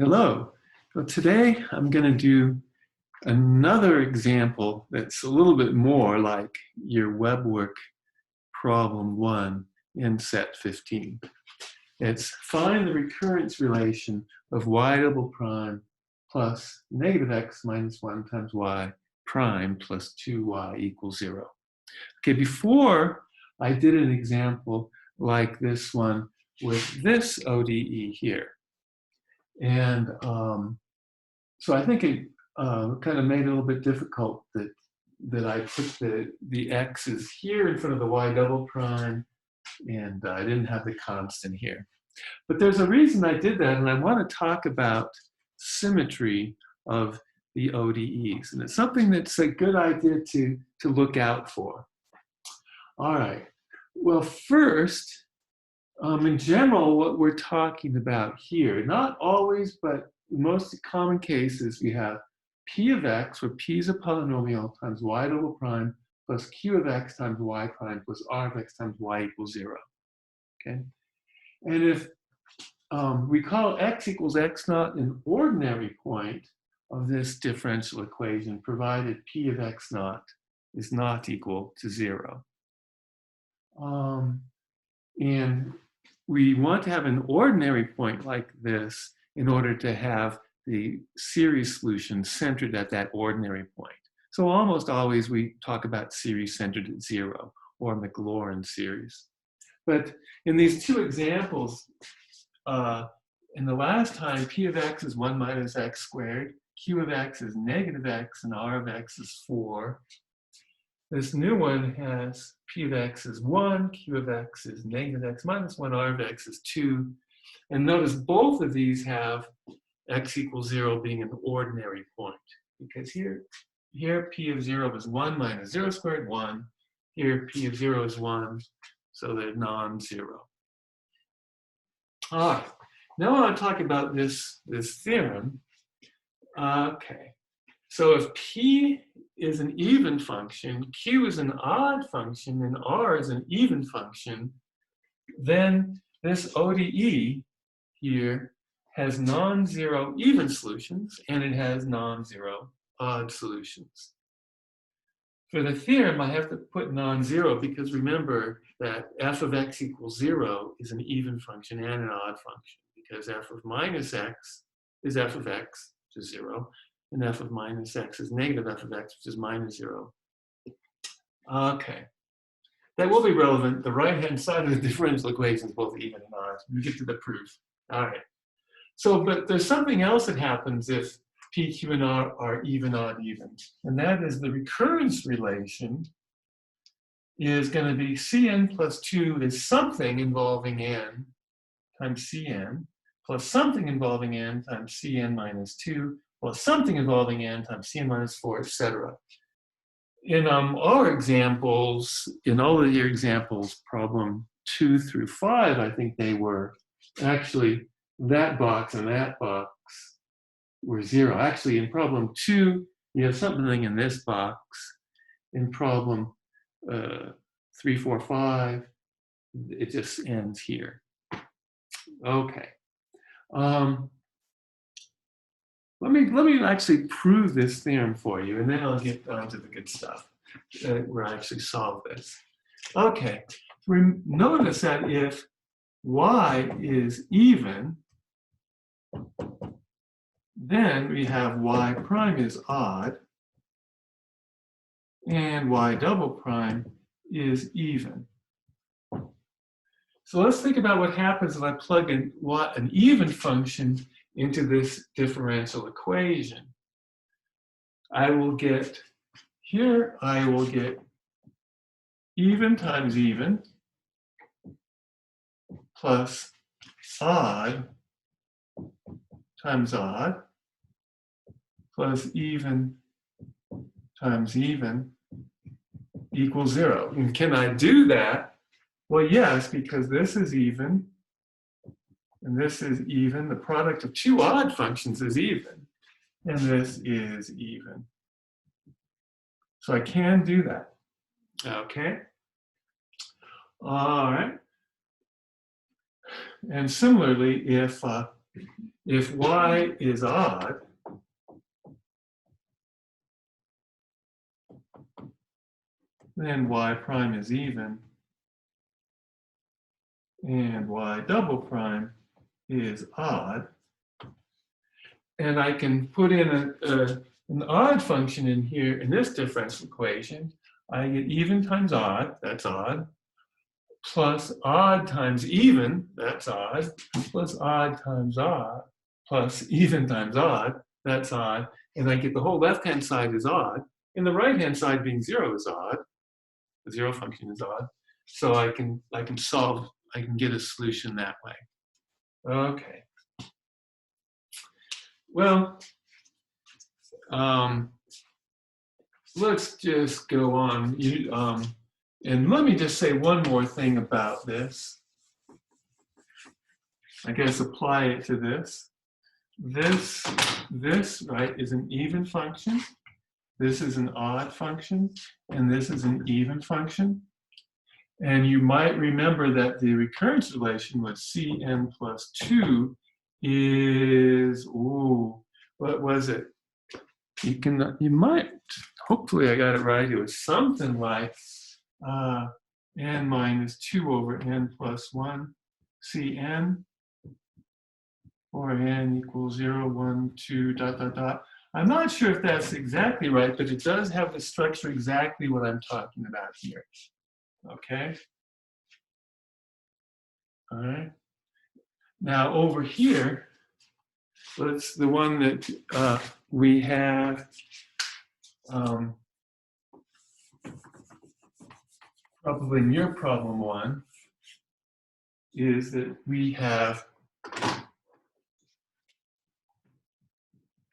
Hello. So today I'm going to do another example that's a little bit more like your web work problem 1 in set 15. It's find the recurrence relation of y double prime plus negative x minus 1 times y prime plus 2y equals 0. Okay, before I did an example like this one with this ODE here. And so I think it kind of made it a little bit difficult that I put the x's here in front of the y double prime, and I didn't have the constant here. But there's a reason I did that, and I want to talk about symmetry of the ODEs. And it's something that's a good idea to look out for. All right. Well, first, in general, what we're talking about here, not always, but in most common cases, we have p of x, where p is a polynomial, times y double prime plus q of x times y prime plus r of x times y equals 0. Okay? And if we call x equals x naught an ordinary point of this differential equation, provided p of x naught is not equal to 0. And we want to have an ordinary point like this in order to have the series solution centered at that ordinary point. So almost always we talk about series centered at 0 or Maclaurin series. But in these two examples, in the last time, p of x is 1 minus x squared, q of x is negative x, and r of x is 4. This new one has p of x is 1, q of x is negative x minus 1, r of x is 2. And notice both of these have x equals 0 being an ordinary point. Because here p of 0 is 1 minus 0 squared, 1. Here p of 0 is 1, so they're non-zero. All right, now I want to talk about this theorem. Okay, so if p is an even function, q is an odd function, and r is an even function, then this ODE here has non-zero even solutions, and it has non-zero odd solutions. For the theorem, I have to put non-zero because remember that f of x equals 0 is an even function and an odd function, because f of minus x is f of x, which is 0, and f of minus x is negative f of x, which is minus 0. Okay. That will be relevant. The right-hand side of the differential equation is both even and odd. We get to the proof. All right. So, but there's something else that happens if p, q, and r are even, odd, even. And that is the recurrence relation is going to be cn plus 2 is something involving n times cn plus something involving n times cn minus 2 plus something involving n times cn minus 4, etc. In our examples, in all of your examples, problem 2 through 5, I think they were actually that box and that box were 0. Actually, in problem 2, you have something in this box. In problem 3, 4, 5, it just ends here. Okay. Let me actually prove this theorem for you, and then I'll get on to the good stuff where I actually solve this. Okay. Notice that if y is even, then we have y prime is odd, and y double prime is even. So let's think about what happens if I plug in an even function into this differential equation. I will get even times even plus odd times odd plus even times even equals 0. And can I do that? Well, yes, because this is even and this is even. The product of two odd functions is even, and this is even. So I can do that. Okay. All right. And similarly, if if y is odd, then y prime is even, and y double prime is odd. And I can put in an odd function in here in this differential equation. I get even times odd, that's odd, plus odd times even, that's odd, plus odd times odd, plus even times odd, that's odd. And I get the whole left-hand side is odd, and the right-hand side being 0 is odd. The 0 function is odd. So I can get a solution that way. Okay. Well, let's just go on. And let me just say one more thing about this. I guess apply it to this. This, right, is an even function. This is an odd function, and this is an even function. And you might remember that the recurrence relation with Cn plus 2 is, what was it? You might, hopefully I got it right. It was something like n minus 2 over n plus 1 Cn, or n equals 0, 1, 2, dot, dot, dot. I'm not sure if that's exactly right, but it does have the structure exactly what I'm talking about here. Okay? All right. Now over here, let's the one that we have probably in your problem 1 is that we have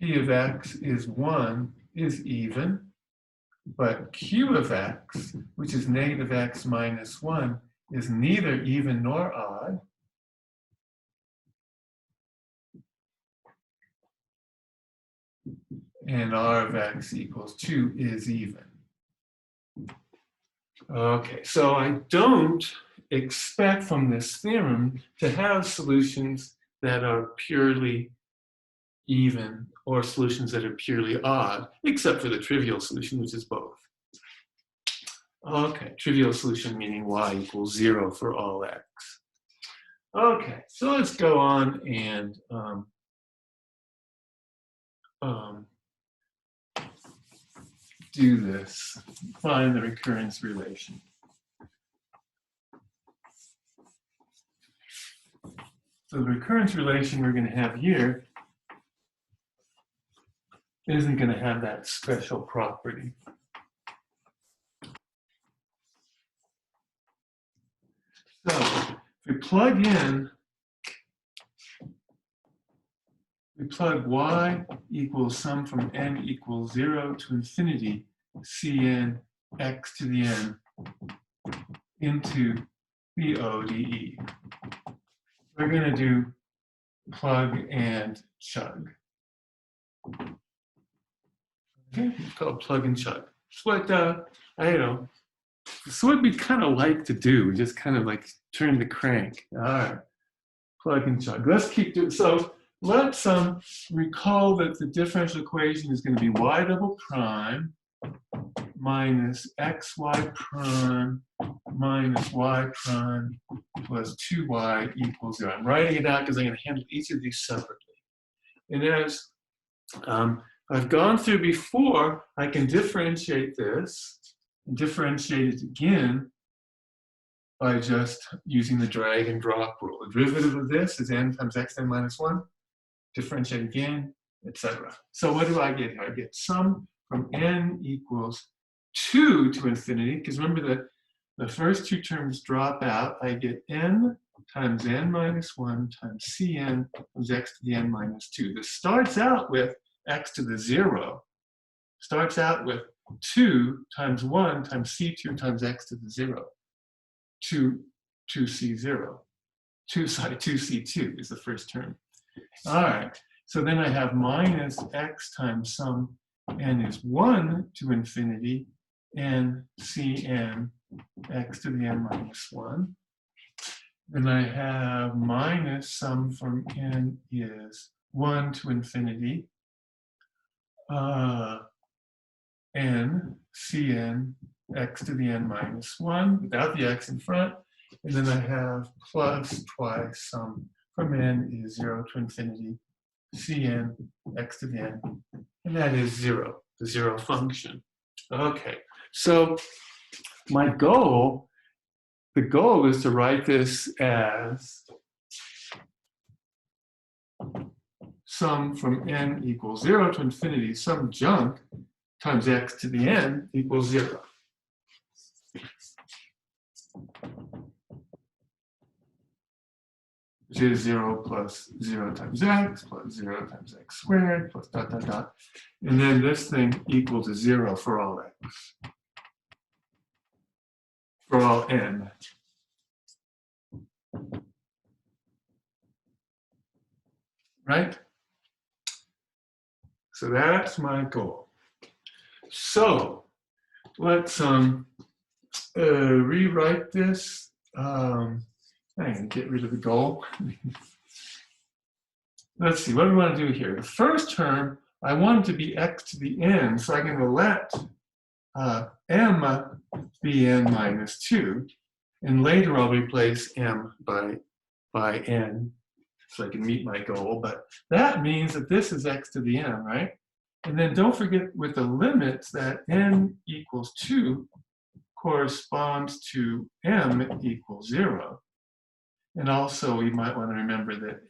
p of x is 1 is even, but q of x, which is negative x minus 1, is neither even nor odd. And r of x equals 2 is even. Okay, so I don't expect from this theorem to have solutions that are purely even or solutions that are purely odd, except for the trivial solution, which is both. Okay, trivial solution meaning y equals 0 for all x. Okay, so let's go on and do this, find the recurrence relation. So the recurrence relation we're going to have here isn't going to have that special property. So if we plug y equals sum from n equals 0 to infinity Cn x to the n into the ODE. We're going to do plug and chug. Okay, it's called plug and chug. It's what, I don't know, it's what we kind of like to do. We just kind of like turn the crank. All right, plug and chug. Let's keep doing, so let's recall that the differential equation is going to be y double prime minus xy prime minus y prime plus 2y equals 0. I'm writing it out because I'm going to handle each of these separately. And as I've gone through before, I can differentiate this and differentiate it again by just using the drag and drop rule. The derivative of this is n times xn minus 1. Differentiate again, etc. So what do I get here? I get sum from n equals 2 to infinity, because remember that the first two terms drop out. I get n times n minus 1 times cn times x to the n minus 2. This starts out with x to the 0. Starts out with 2 times 1 times c2 times x to the 0. 2c0. 2c2 is the first term. All right, so then I have minus x times sum n is 1 to infinity n cn x to the n minus 1. Then I have minus sum from n is 1 to infinity, n, cn, x to the n minus 1, without the x in front. And then I have plus twice sum from n is 0 to infinity, cn, x to the n, and that is 0, the 0 function. Okay, so my goal, the goal is to write this as sum from n equals 0 to infinity, some junk times x to the n equals 0. Which is 0 plus 0 times x plus 0 times x squared plus dot, dot, dot. And then this thing equal to 0 for all x. For all n. Right? So that's my goal. So let's rewrite this. I'm going to get rid of the goal. Let's see, what do we want to do here? The first term, I want it to be x to the n, so I'm going to let m be n minus 2, and later I'll replace m by n, so I can meet my goal, but that means that this is x to the n, right? And then don't forget with the limits that n equals 2 corresponds to m equals 0. And also we might want to remember that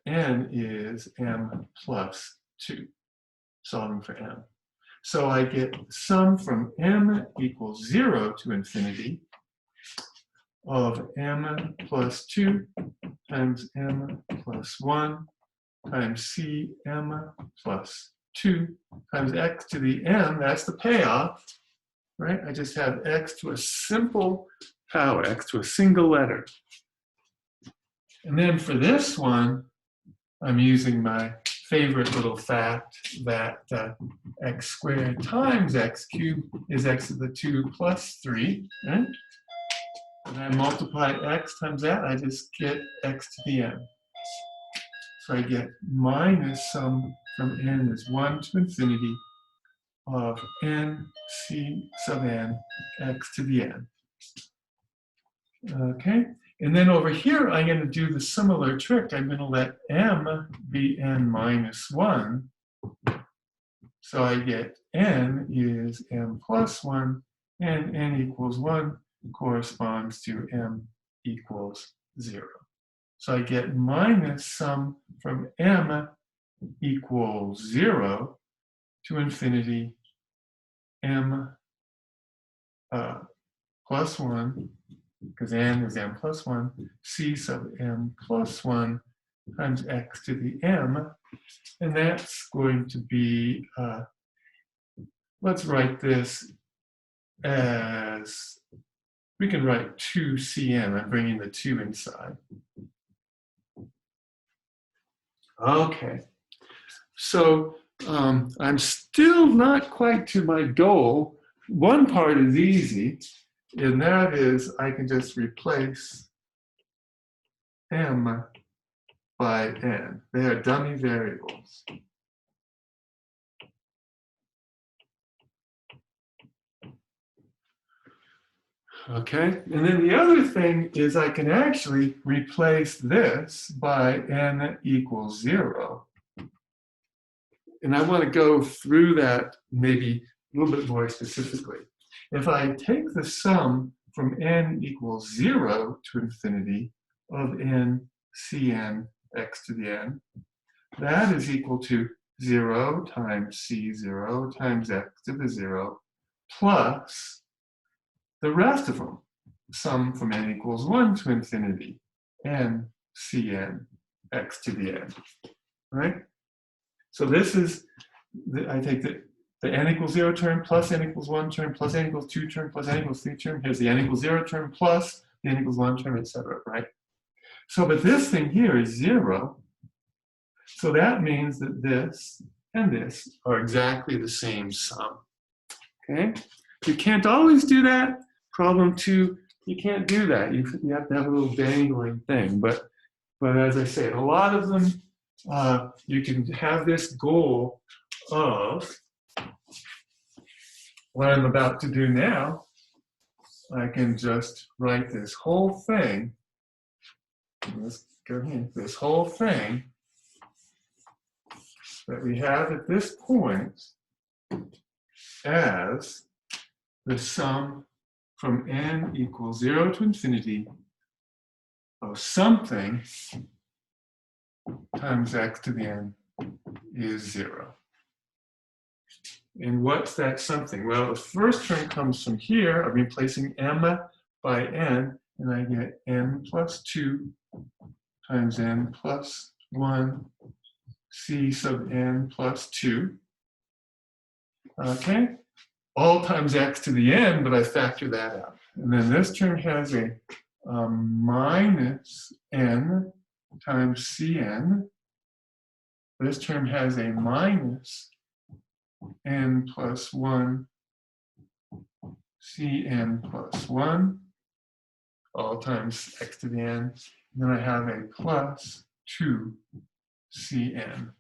n is m plus 2, solving for m. So I get sum from m equals 0 to infinity of m plus 2 times m plus 1 times cm plus 2 times x to the n. That's the payoff, right? I just have x to a simple power, x to a single letter. And then for this one, I'm using my favorite little fact that x squared times x cubed is x to the 2 plus 3, right? And I multiply x times that, I just get x to the n. So I get minus sum from n is 1 to infinity of n c sub n x to the n. Okay, and then over here, I'm going to do the similar trick. I'm going to let m be n minus 1. So I get n is m plus 1, and n equals 1 corresponds to m equals 0. So I get minus sum from m equals 0 to infinity m plus 1, because n is m plus 1, c sub m plus 1 times x to the m. And that's going to be, let's write this as, we can write 2cm. I'm bringing the 2 inside. Okay, so I'm still not quite to my goal. One part is easy, and that is I can just replace m by n. They are dummy variables. Okay, and then the other thing is I can actually replace this by n equals 0. And I want to go through that maybe a little bit more specifically. If I take the sum from n equals 0 to infinity of n cn x to the n, that is equal to 0 times c0 times x to the 0 plus the rest of them, sum from n equals 1 to infinity, n cn x to the n, right? So this is, I take the n equals 0 term plus n equals 1 term plus n equals 2 term plus n equals 3 term. Here's the n equals 0 term plus the n equals 1 term, etc., right? So, but this thing here is 0. So that means that this and this are exactly the same sum, okay? You can't always do that. Problem 2 you can't do that. You have to have a little dangling thing. But as I say, a lot of them, you can have this goal of what I'm about to do now. I can just write this whole thing. Let's go here. This whole thing that we have at this point as the sum from n equals 0 to infinity of something times x to the n is 0. And what's that something? Well, the first term comes from here. I'm replacing m by n, and I get n plus 2 times n plus 1 c sub n plus 2. Okay? All times x to the n, but I factor that out. And then this term has a minus n times cn. This term has a minus n plus 1 cn plus 1, all times x to the n. And then I have a plus 2 cn.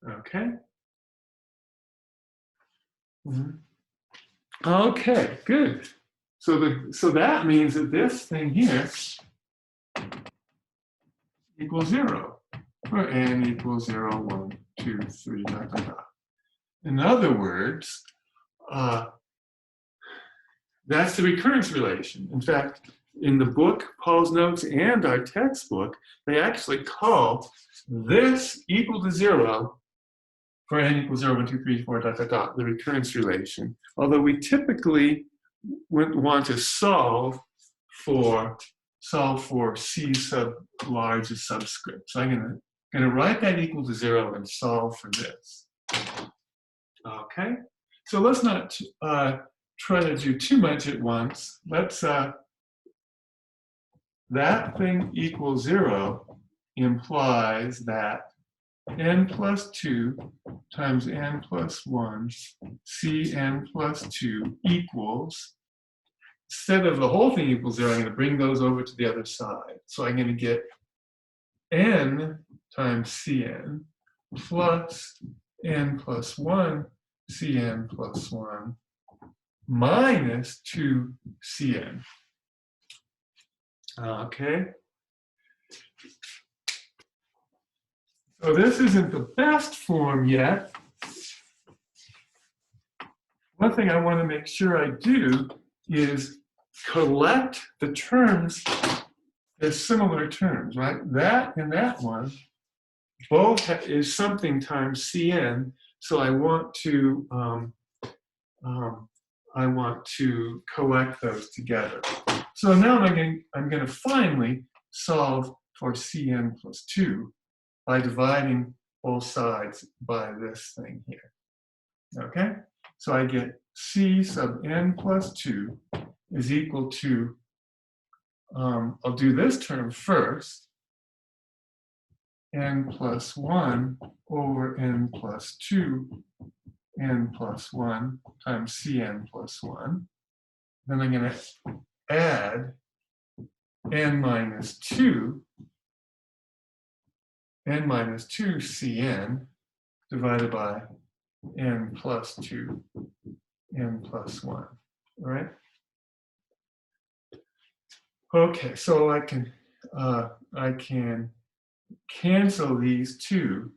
Okay? Okay, good. So that means that this thing here equals 0, for n equals 0, 1, 2, 3, dot, dot, dot. In other words, that's the recurrence relation. In fact, in the book, Paul's Notes, and our textbook, they actually call this equal to 0 for n equals 0, 1, 2, 3, 4, dot, dot, dot, the recurrence relation. Although we typically want to solve for c sub large as subscript. So I'm going to write that equal to 0 and solve for this. Okay, so let's not try to do too much at once. Let's that thing equals 0 implies that n plus 2 times n plus 1 cn plus 2 equals, instead of the whole thing equals 0, I'm going to bring those over to the other side. So I'm going to get n times cn plus n plus 1 cn plus 1 minus 2 cn. Okay. So this isn't the best form yet. One thing I want to make sure I do is collect the terms as similar terms, right? That and that one both is something times cn, so I want to collect those together. So now I'm going to finally solve for cn plus 2 by dividing both sides by this thing here. Okay? So I get c sub n plus 2 is equal to, I'll do this term first, n plus 1 over n plus 2, n plus 1 times cn plus 1. Then I'm going to add n minus 2 cn divided by n plus 2, n plus 1, all right? Okay, so I can cancel these two.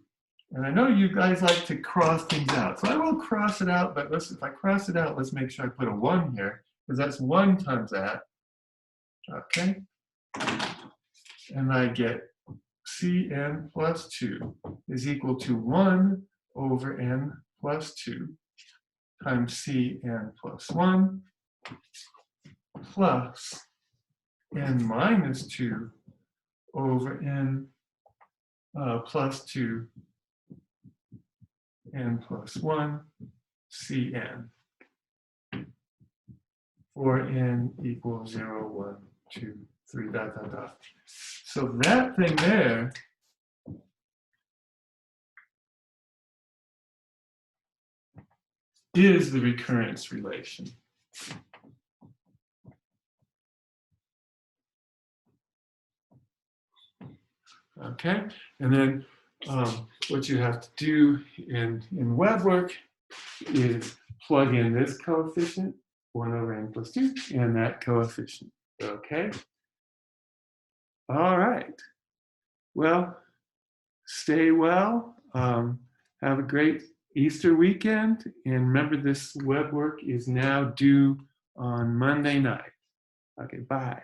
And I know you guys like to cross things out. So I will cross it out, but if I cross it out, let's make sure I put a 1 here, because that's 1 times that. Okay? And I get cn plus 2 is equal to 1 over n plus 2 times cn plus 1 plus n minus 2 over n plus 2 n plus 1 cn for n equals 0, 1, 2, 3, dot, dot, dot. So that thing there is the recurrence relation. Okay, and then what you have to do in web work is plug in this coefficient, 1 over n plus 2, and that coefficient. Okay? All right. Well, stay well. Have a great Easter weekend. And remember, this web work is now due on Monday night. Okay, bye.